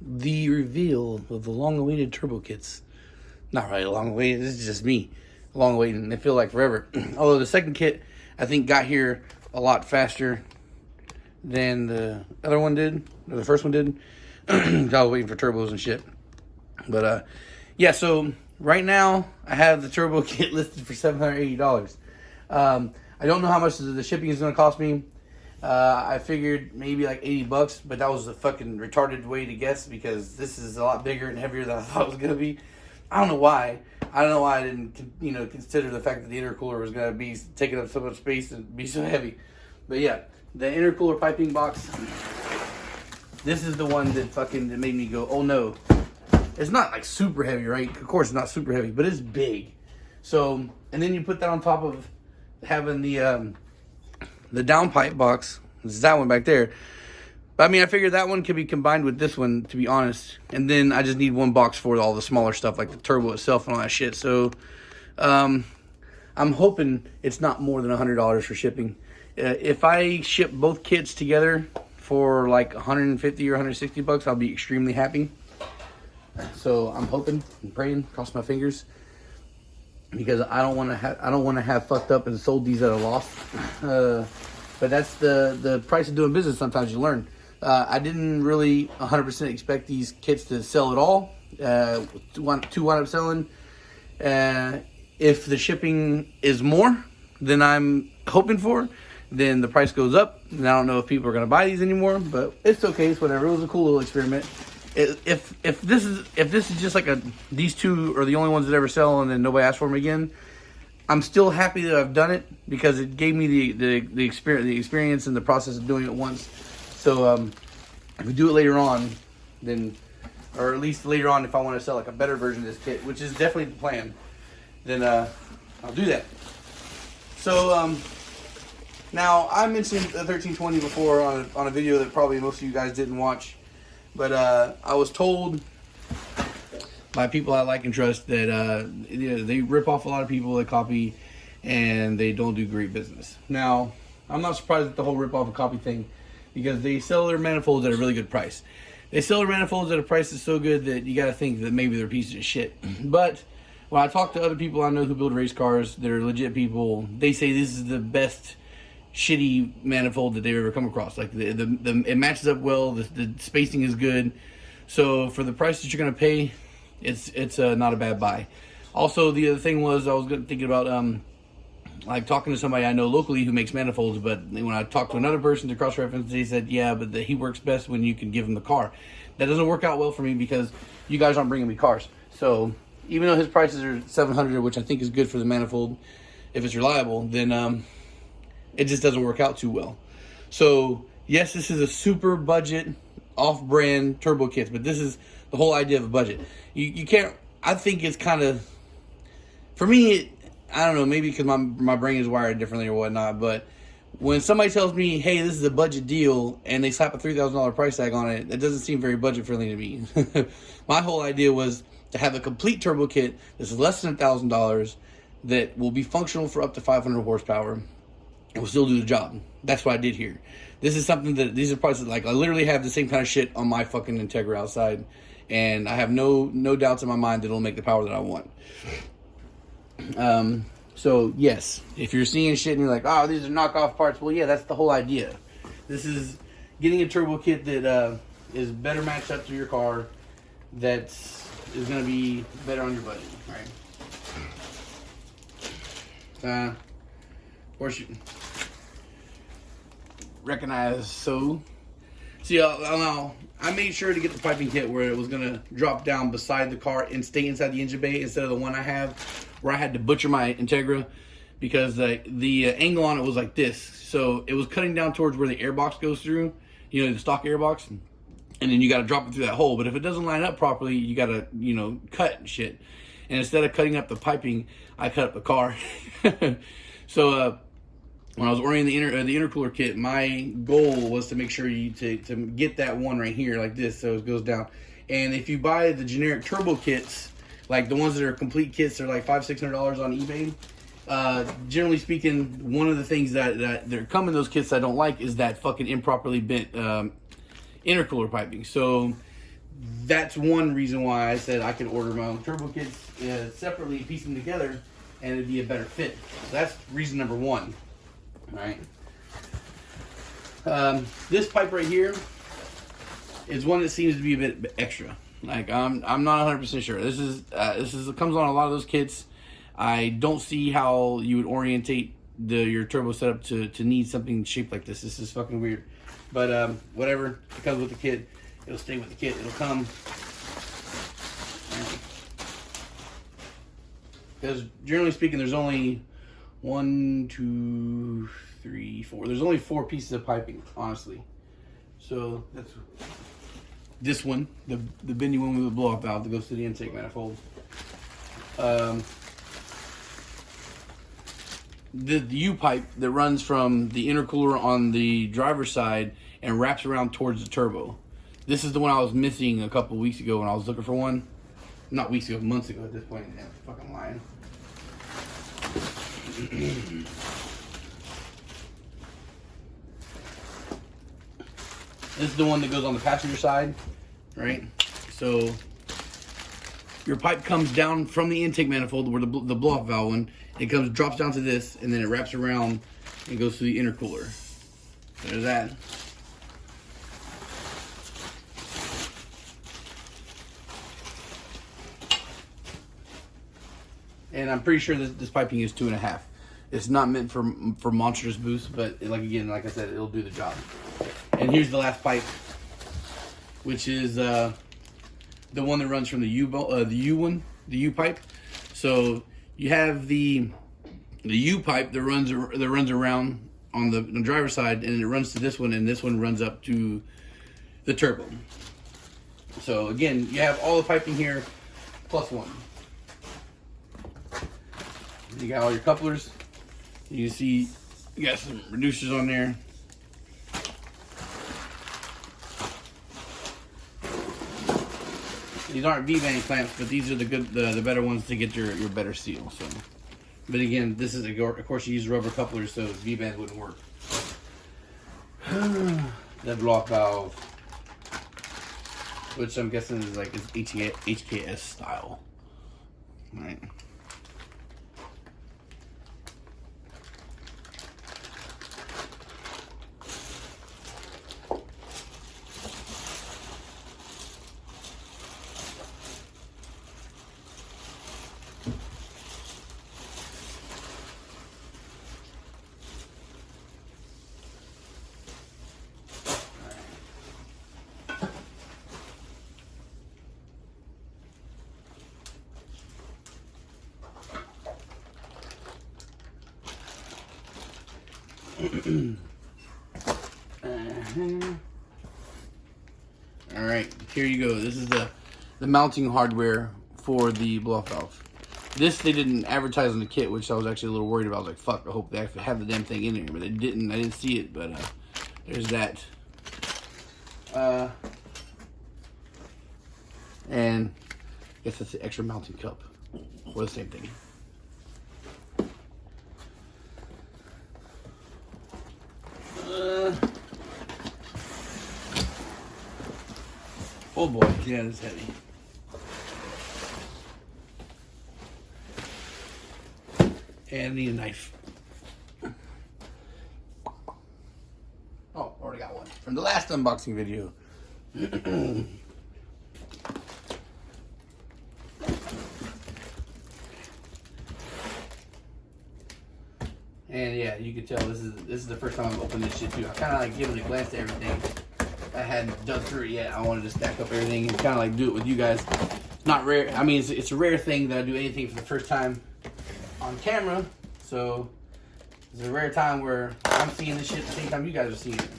the reveal of the long-awaited turbo kits. Not really long-awaited, this is just me. Long-awaited, and they feel like forever. Although the second kit, I think, got here a lot faster than the other one did, or the first one did. I was waiting for turbos and shit. But, yeah, so right now, I have the turbo kit listed for $780. I don't know how much the shipping is going to cost me. I figured maybe like $80, but that was a fucking retarded way to guess because this is a lot bigger and heavier than I thought it was going to be. I don't know why. I don't know why I didn't, consider the fact that the intercooler was going to be taking up so much space and be so heavy. But yeah, the intercooler piping box, this is the one that made me go, oh no. It's not like super heavy, right? Of course it's not super heavy, but it's big. So, and then you put that on top of having the downpipe box. This is that one back there. But I mean, I figured that one could be combined with this one, to be honest. And then I just need one box for all the smaller stuff, like the turbo itself and all that shit. So, I'm hoping it's not more than $100 for shipping. If I ship both kits together for like 150 or 160 bucks, I'll be extremely happy. So I'm hoping and praying, cross my fingers, because I don't want to have fucked up and sold these at a loss. But that's the price of doing business. Sometimes you learn. I didn't really 100% expect these kits to sell at all. To wind up selling. If the shipping is more than I'm hoping for, then the price goes up. And I don't know if people are going to buy these anymore, but it's okay. It's whatever. It was a cool little experiment. If this is just like these two are the only ones that ever sell and then nobody asks for them again, I'm still happy that I've done it because it gave me the experience and the process of doing it once. So if we do it later on, then, or at least later on if I want to sell like a better version of this kit, which is definitely the plan, then I'll do that. So now I mentioned the 1320 before on a video that probably most of you guys didn't watch. But I was told by people I like and trust that they rip off a lot of people, they copy, and they don't do great business. Now, I'm not surprised at the whole rip off and copy thing because they sell their manifolds at a really good price. They sell their manifolds at a price that's so good that you got to think that maybe they're pieces of shit. But when I talk to other people I know who build race cars that are legit people, they say this is the best shitty manifold that they've ever come across. Like it matches up well, the spacing is good, so for the price that you're gonna pay, it's not a bad buy. Also, the other thing was I was thinking about like talking to somebody I know locally who makes manifolds, but when I talked to another person to cross-reference, they said yeah, but he works best when you can give him the car. That doesn't work out well for me because you guys aren't bringing me cars. So even though his prices are $700, which I think is good for the manifold if it's reliable, then it just doesn't work out too well. So yes, this is a super budget, off-brand turbo kits, but this is the whole idea of a budget. You can't. I think it's kind of, for me, I don't know, maybe because my brain is wired differently or whatnot. But when somebody tells me, "Hey, this is a budget deal," and they slap a $3,000 price tag on it, that doesn't seem very budget friendly to me. My whole idea was to have a complete turbo kit that's less than $1,000 that will be functional for up to 500 horsepower. It will still do the job. That's what I did here. This is something that, these are parts that, like, I literally have the same kind of shit on my fucking Integra outside. And I have no doubts in my mind that it'll make the power that I want. So, yes. If you're seeing shit and you're like, oh, these are knockoff parts. Well, yeah, that's the whole idea. This is getting a turbo kit that is better matched up to your car. That is going to be better on your budget. All right. Of course, you recognize so. See, I made sure to get the piping kit where it was gonna drop down beside the car and stay inside the engine bay instead of the one I have where I had to butcher my Integra because the angle on it was like this, so it was cutting down towards where the airbox goes through, the stock airbox, and then you got to drop it through that hole. But if it doesn't line up properly, you got to cut and shit. And instead of cutting up the piping, I cut up the car. So when I was ordering the intercooler kit, my goal was to make sure to get that one right here like this, so it goes down. And if you buy the generic turbo kits, like the ones that are complete kits, they're like $500-600 on eBay. Generally speaking, one of the things that come in those kits I don't like is that fucking improperly bent intercooler piping. So that's one reason why I said I could order my own turbo kits separately, piece them together, and it'd be a better fit. So that's reason number one. All right. This pipe right here is one that seems to be a bit extra. Like I'm not 100% sure. This is comes on a lot of those kits. I don't see how you would orientate your turbo setup to need something shaped like this. This is fucking weird. But whatever, it comes with the kit. It'll stay with the kit. It'll come. Because generally speaking, there's only 1, 2, 3, 4. There's only 4 pieces of piping, honestly. So that's this one, the bendy one with the blow-off valve that goes to the intake manifold. The U-pipe that runs from the intercooler on the driver's side and wraps around towards the turbo. This is the one I was missing a couple weeks ago when I was looking for one. Not weeks ago, months ago at this point. I'm fucking lying. This is the one that goes on the passenger side, right? So your pipe comes down from the intake manifold where the blow-off valve one. It drops down to this, and then it wraps around and goes to the intercooler. So there's that. And I'm pretty sure this piping is 2.5. It's not meant for monstrous boost, but like I said, it'll do the job. And here's the last pipe, which is the one that runs from the U pipe. So you have the U pipe that runs around on the driver's side, and it runs to this one, and this one runs up to the turbo. So again, you have all the piping here plus one. You got all your couplers. You can see you got some reducers on there. These aren't V-band clamps, but these are the better ones to get your better seal. So, but again, this is of course you use rubber couplers, so V-bands wouldn't work. That blow-off valve, which I'm guessing is like it's HKS style, right? All right, here you go. This is the mounting hardware for the blow-off valve. This they didn't advertise on the kit, which I was actually a little worried about. I was like, fuck, I hope they actually have the damn thing in here, but they didn't. I didn't see it, but there's that. And I guess that's the extra mounting cup, or the same thing. Oh boy, yeah, it's heavy. And I need a knife. Oh, already got one from the last unboxing video. And yeah, you can tell this is the first time I've opened this shit too. I kind of like giving a glance to everything. I hadn't dug through it yet. I wanted to stack up everything and kind of like do it with you guys. It's not rare. I mean, it's a rare thing that I do anything for the first time on camera. So it's a rare time where I'm seeing this shit at the same time you guys are seeing it.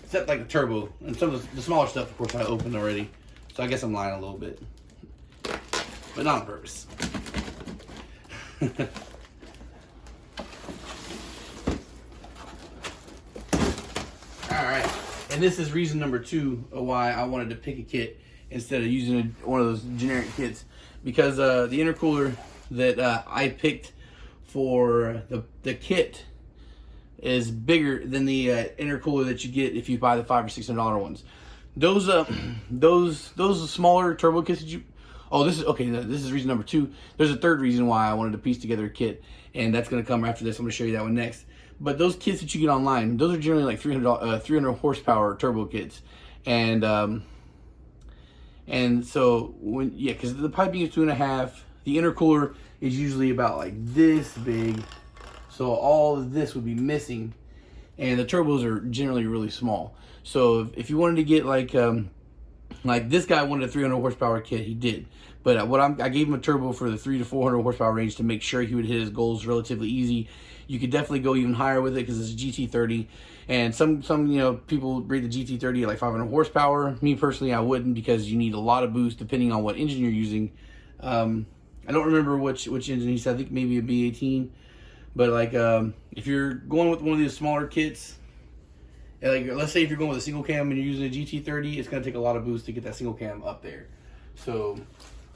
Except like the turbo and some of the smaller stuff, of course, I opened already. So I guess I'm lying a little bit, but not on purpose. Alright, and this is reason number 2 of why I wanted to pick a kit instead of using one of those generic kits. Because the intercooler that I picked for the kit is bigger than the intercooler that you get if you buy the $500 or $600 ones. Those those smaller turbo kits that you. Oh, this is okay. This is reason number 2. There's a third reason why I wanted to piece together a kit, and that's gonna come after this. I'm gonna show you that one next. But those kits that you get online, those are generally like 300 horsepower turbo kits, and so because the piping is 2.5, the intercooler is usually about like this big, so all of this would be missing, and the turbos are generally really small. So if you wanted to get like this guy wanted a 300 horsepower kit, he did. But I gave him a turbo for the 300 to 400 horsepower range to make sure he would hit his goals relatively easy. You could definitely go even higher with it because it's a GT30, and some people rate the GT30 at like 500 horsepower. Me personally, I wouldn't, because you need a lot of boost depending on what engine you're using. I don't remember which engine he said. I think maybe a B18. But like if you're going with one of these smaller kits, like let's say if you're going with a single cam and you're using a GT30, it's going to take a lot of boost to get that single cam up there. So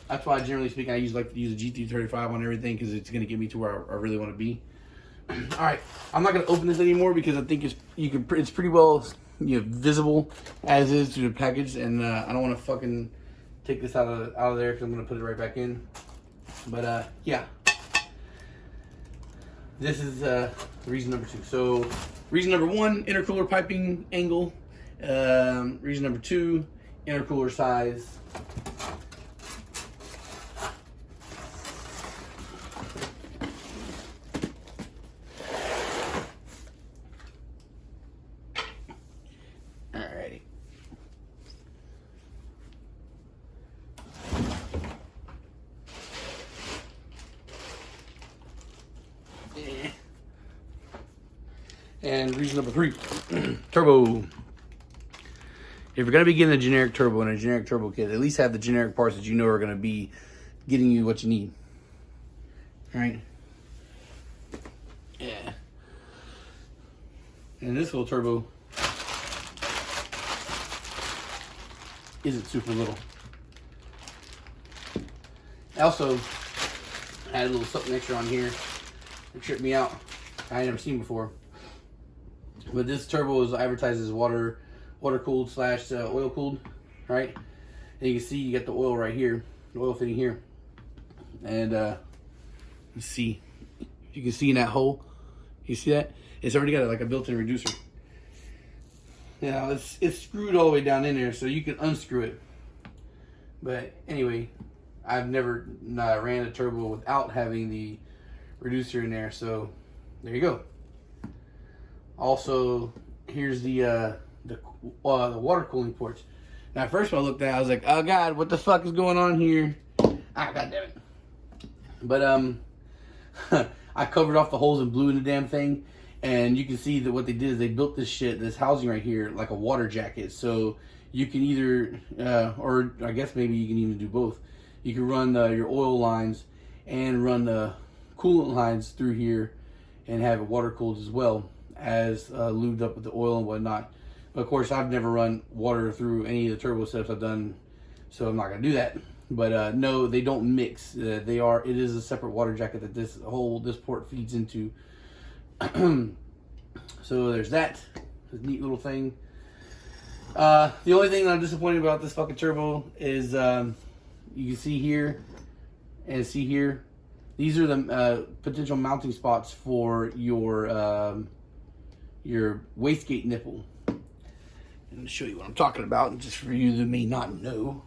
that's why, generally speaking, I like to use a GT35 on everything, because it's going to get me to where I really want to be. All right, I'm not going to open this anymore because I think it's pretty well visible as is through the package, and I don't want to fucking take this out of there because I'm going to put it right back in. But yeah, this is reason number 2. So reason number 1, intercooler piping angle. Reason number 2, intercooler size. Alrighty. And reason number 3, turbo. If you're going to be getting a generic turbo and a generic turbo kit, at least have the generic parts that you know are going to be getting you what you need. All right. Yeah. And this little turbo isn't super little. I also had a little something extra on here that tripped me out. I had never seen before. But this turbo is advertised as water cooled / oil cooled, right? And you can see you got the oil right here, the oil fitting here, and you see, you can see in that hole. You see that? It's already got like a built-in reducer. Now it's screwed all the way down in there, so you can unscrew it. But anyway, I've never ran a turbo without having the reducer in there, so there you go. Also, here's the water cooling ports. Now, at first when I looked at it, I was like, oh god, what the fuck is going on here? Ah, god damn it. But I covered off the holes and blew in the damn thing, and you can see that what they did is they built this housing right here like a water jacket. So you can either, or I guess maybe you can even do both. You can run your oil lines and run the coolant lines through here and have it water cooled as well as lubed up with the oil and whatnot. But of course, I've never run water through any of the turbo setups I've done, so I'm not gonna do that. But no, they don't mix. It is a separate water jacket that this port feeds into. So there's that. This neat little thing. The only thing that I'm disappointed about this fucking turbo is you can see here and see here. These are the potential mounting spots for your wastegate nipple. I'm gonna show you what I'm talking about, just for you that may not know.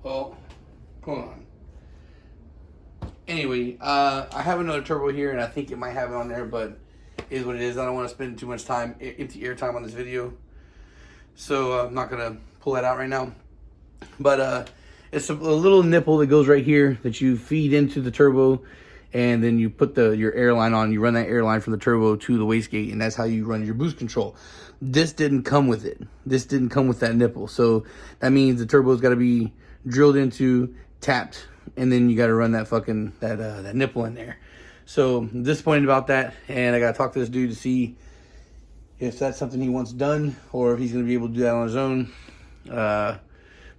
Well, hold on. Anyway, I have another turbo here, and I think it might have it on there, but it is what it is. I don't want to spend too much time, empty air time on this video, so I'm not gonna pull that out right now. But it's a little nipple that goes right here that you feed into the turbo, and then you put your airline on. You run that airline from the turbo to the wastegate, and that's how you run your boost control. This didn't come with it. This didn't come with that nipple, so that means the turbo's got to be drilled into, tapped, and then you got to run that fucking that nipple in there. So I'm disappointed about that, and I got to talk to this dude to see if that's something he wants done or if he's going to be able to do that on his own.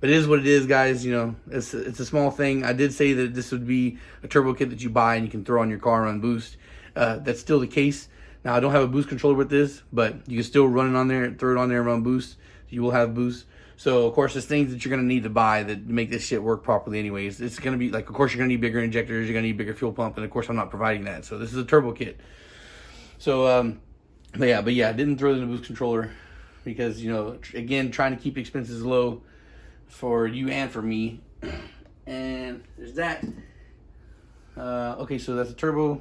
But it is what it is, guys. You know, it's a small thing. I did say that this would be a turbo kit that you buy and you can throw on your car and run boost. That's still the case. Now, I don't have a boost controller with this, but you can still run it on there, throw it on there and run boost. You will have boost. So, of course, there's things that you're going to need to buy that make this shit work properly anyways. It's going to be, like, of course, you're going to need bigger injectors. You're going to need bigger fuel pump. And, of course, I'm not providing that. So, this is a turbo kit. So, but yeah, I didn't throw it in a boost controller because, you know, again, trying to keep expenses low for you and for me. And there's that. Okay, so that's a turbo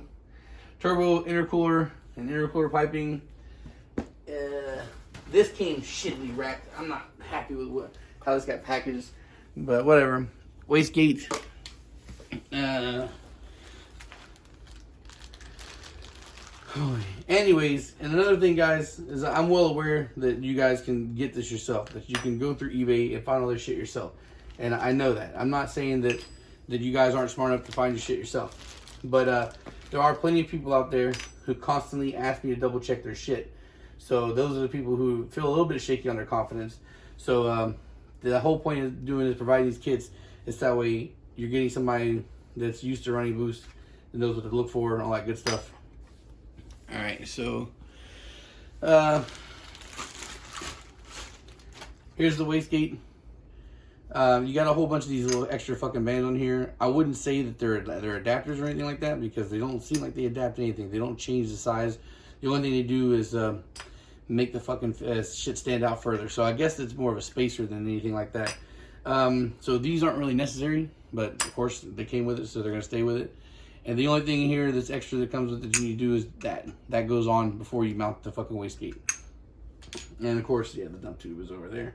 intercooler and intercooler piping. This came shittily wrapped. I'm not happy with how this got packaged, but whatever. Wastegate. Anyways, and another thing, guys, is I'm well aware that you guys can get this yourself. That you can go through eBay and find all this shit yourself. And I know that. I'm not saying that you guys aren't smart enough to find your shit yourself. But there are plenty of people out there who constantly ask me to double check their shit. So those are the people who feel a little bit shaky on their confidence. So the whole point of doing is providing these kits is that way you're getting somebody that's used to running boost and knows what to look for and all that good stuff. All right, so here's the wastegate. You got a whole bunch of these little extra fucking bands on here. I wouldn't say that they're adapters or anything like that because they don't seem like they adapt anything. They don't change the size. The only thing they do is make the fucking shit stand out further. So I guess it's more of a spacer than anything like that. So these aren't really necessary, but of course they came with it, so they're gonna stay with it. And the only thing here that's extra that comes with it that you need to do is that goes on before you mount the fucking wastegate. And of course, yeah, the dump tube is over there.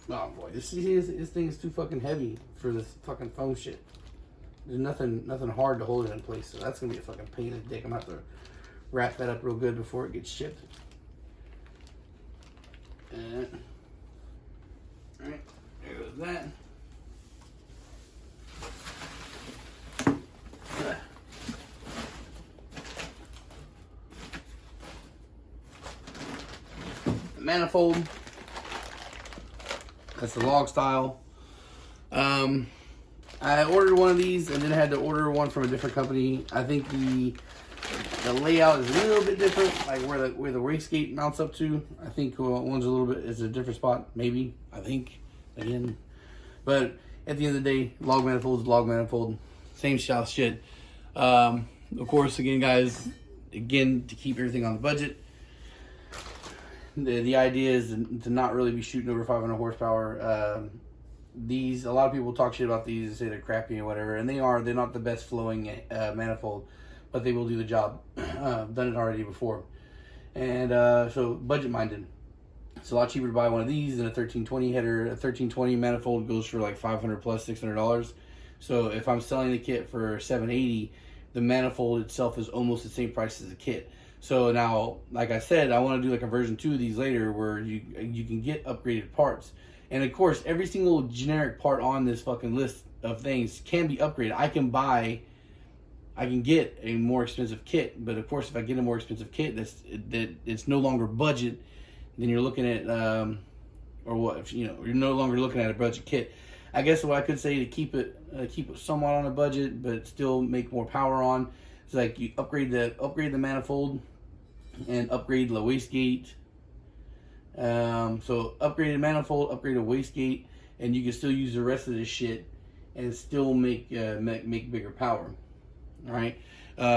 Oh boy, this thing is too fucking heavy for this fucking foam shit. There's nothing hard to hold it in place, so that's gonna be a fucking pain in the dick. I'm gonna have to wrap that up real good before it gets shipped. Alright, there goes that. The manifold. That's the log style. I ordered one of these and then I had to order one from a different company. I think the layout is a little bit different, like where the wastegate mounts up to. I think one's is a different spot, maybe. I think again, but at the end of the day, log manifold is log manifold, same style shit. Of course, again, guys, to keep everything on the budget. The idea is to not really be shooting over 500 horsepower. A lot of people talk shit about these and say they're crappy or whatever, and they're not the best flowing manifold, but they will do the job. I've done it already before. And so budget minded. It's a lot cheaper to buy one of these than a 1320 header. A 1320 manifold goes for like $500 plus $600. So if I'm selling the kit for $780, the manifold itself is almost the same price as the kit. So now, like I said, I want to do like a version 2 of these later where you can get upgraded parts. And of course, every single generic part on this fucking list of things can be upgraded. I can get a more expensive kit, but of course, if I get a more expensive kit that it's no longer budget, then you're looking at you're no longer looking at a budget kit. I guess what I could say to keep it somewhat on a budget, but still make more power on. It's like you upgrade the manifold and upgrade the wastegate. So upgrade the manifold, upgrade the wastegate, and you can still use the rest of this shit and still make bigger power. All right.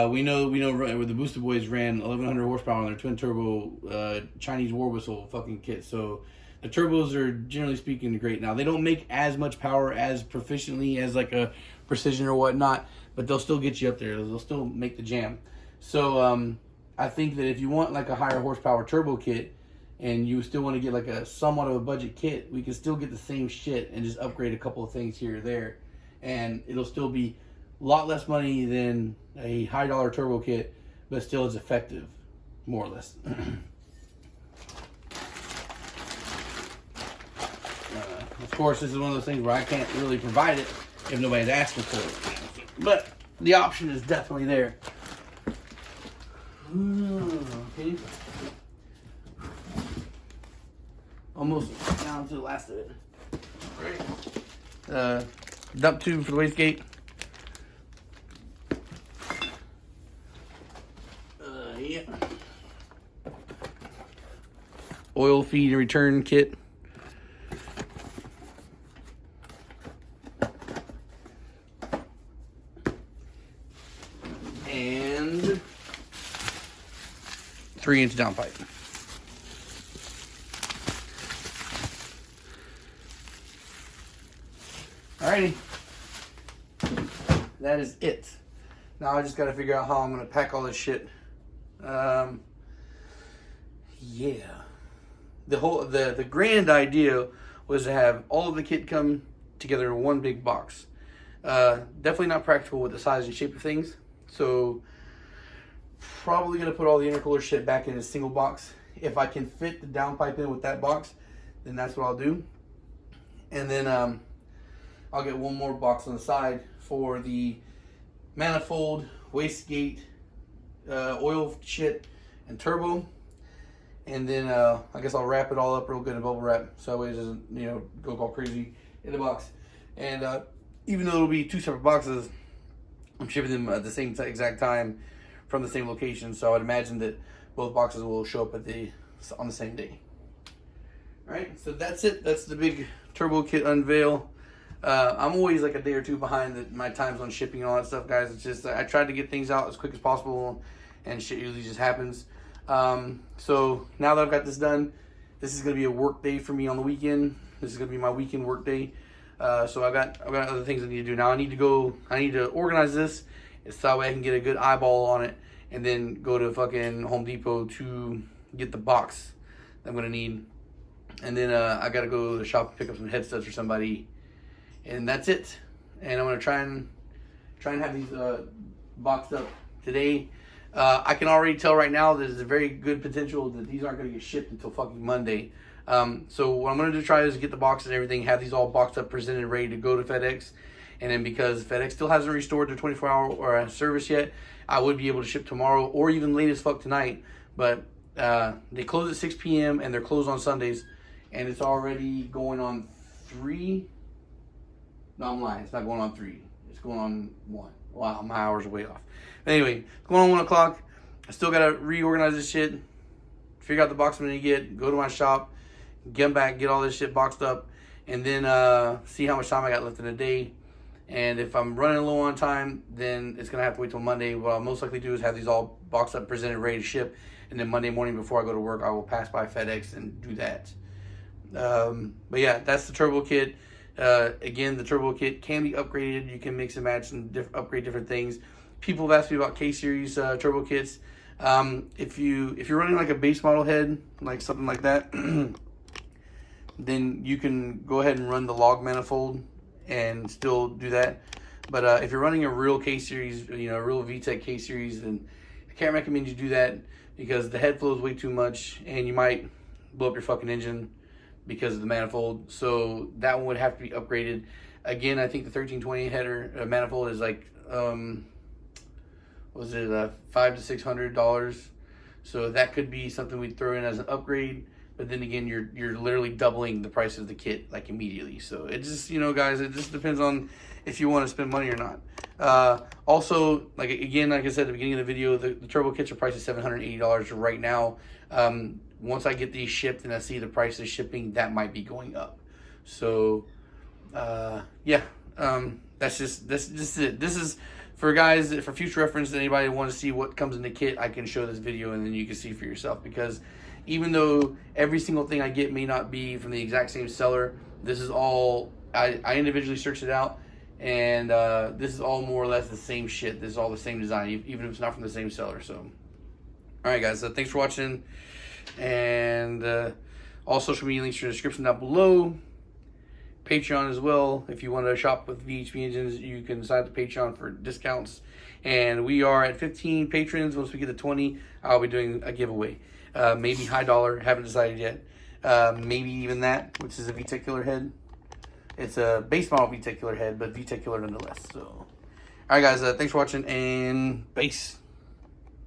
We know where the Boosted Boys ran 1100 horsepower on their twin turbo Chinese war whistle fucking kit. So the turbos are generally speaking great. Now they don't make as much power as proficiently as like a Precision or whatnot, but they'll still get you up there. They'll still make the jam. So I think that if you want like a higher horsepower turbo kit and you still want to get like a somewhat of a budget kit, we can still get the same shit and just upgrade a couple of things here or there, and it'll still be a lot less money than a high dollar turbo kit, but still is effective, more or less. Of course, this is one of those things where I can't really provide it if nobody's asking for it. But the option is definitely there. Okay. Almost down to the last of it. Right. Dump tube for the wastegate. Yeah. Oil feed and return kit. And 3-inch downpipe. Alrighty. That is it. Now I just got to figure out how I'm going to pack all this shit. Yeah. The grand idea was to have all of the kit come together in one big box. Definitely not practical with the size and shape of things. So probably going to put all the intercooler shit back in a single box. If I can fit the downpipe in with that box, then that's what I'll do. And then I'll get one more box on the side for the manifold, wastegate, oil shit, and turbo. And then I guess I'll wrap it all up real good in bubble wrap, so that way it doesn't, you know, go all crazy in the box. And even though it'll be two separate boxes, I'm shipping them at the same exact time from the same location, so I would imagine that both boxes will show up on the same day. All right, so that's it. That's the big turbo kit unveil. I'm always like a day or two behind my times on shipping and all that stuff, guys. It's just I tried to get things out as quick as possible, and shit usually just happens. So now that I've got this done, this is gonna be a work day for me on the weekend. This is gonna be my weekend work day. So I've got other things I need to do now. I need to organize this so that way I can get a good eyeball on it, and then go to fucking Home Depot to get the box that I'm gonna need. And then I gotta go to the shop and pick up some head studs for somebody. And that's it. And I'm gonna try and have these boxed up today. I can already tell right now that there's a very good potential that these aren't gonna get shipped until fucking Monday. So what I'm gonna try is get the boxes and everything, have these all boxed up, presented, ready to go to FedEx. And then because FedEx still hasn't restored their 24-hour service yet, I would be able to ship tomorrow or even late as fuck tonight. But they close at 6 p.m. and they're closed on Sundays, and it's already going on 3. No, I'm lying. It's not going on 3. It's going on 1. Wow, my hours are way off. But anyway, it's going on 1 o'clock. I still got to reorganize this shit, figure out the box I'm going to get, go to my shop, get back, get all this shit boxed up, and then see how much time I got left in the day. And if I'm running low on time, then it's going to have to wait till Monday. What I'll most likely do is have these all boxed up, presented, ready to ship. And then Monday morning before I go to work, I will pass by FedEx and do that. But yeah, that's the turbo kit. Again, the turbo kit can be upgraded. You can mix and match and upgrade different things. People have asked me about K-Series turbo kits. If you're running like a base model head, like something like that, then you can go ahead and run the log manifold and still do that. But if you're running a real K-Series, you know, a real VTEC K-Series, then I can't recommend you do that because the head flow is way too much and you might blow up your fucking engine because of the manifold. So that one would have to be upgraded. Again, I think the 1320 header manifold is like was it $500 to $600. So that could be something we'd throw in as an upgrade. But then again, you're literally doubling the price of the kit like immediately. So it just, you know, guys, it just depends on if you want to spend money or not. Also, like again, like I said at the beginning of the video, the turbo kits are priced at $780 right now. Once I get these shipped and I see the price of shipping, that might be going up. So yeah, that's just it. This is for guys, for future reference, anybody want to see what comes in the kit, I can show this video and then you can see for yourself. Because even though every single thing I get may not be from the exact same seller, this is all, I individually searched it out, and this is all more or less the same shit. This is all the same design, even if it's not from the same seller. So, all right, guys, thanks for watching, and all social media links are in the description down below. Patreon as well. If you want to shop with VHP engines, you can sign up to Patreon for discounts. And we are at 15 patrons. Once we get to 20, I'll be doing a giveaway. Maybe high dollar, haven't decided yet. Maybe even that, which is a V-Tech-Killer head. It's a base model V-Tech-Killer head, but V-Tech-Killer nonetheless. So, all right, guys, thanks for watching, and peace.